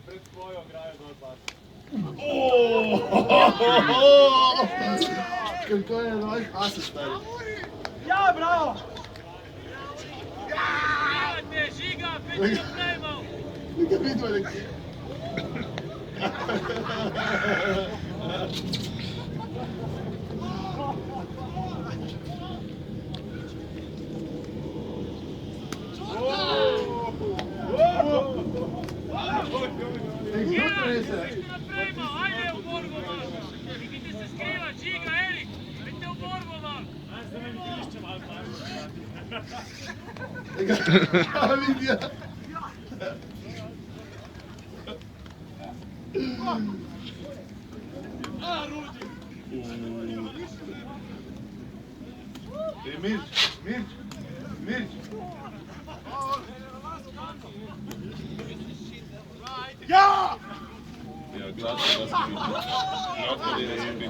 Pred svojo grajo dol pas. Kako je noj pase, stari? Ja, bravo! Te žiga, Peter Prejmov! Nekaj vidimo nekaj. Peter Prejmov, ajde u borbu malo! Idite se skrivat, žiga, Erik! Idite u borbu malo! Ajde se meni krišće malo paši. Nekaj vidio. Mirć. Ja! Ja, glatko da se vidi. Glatko da se vidi.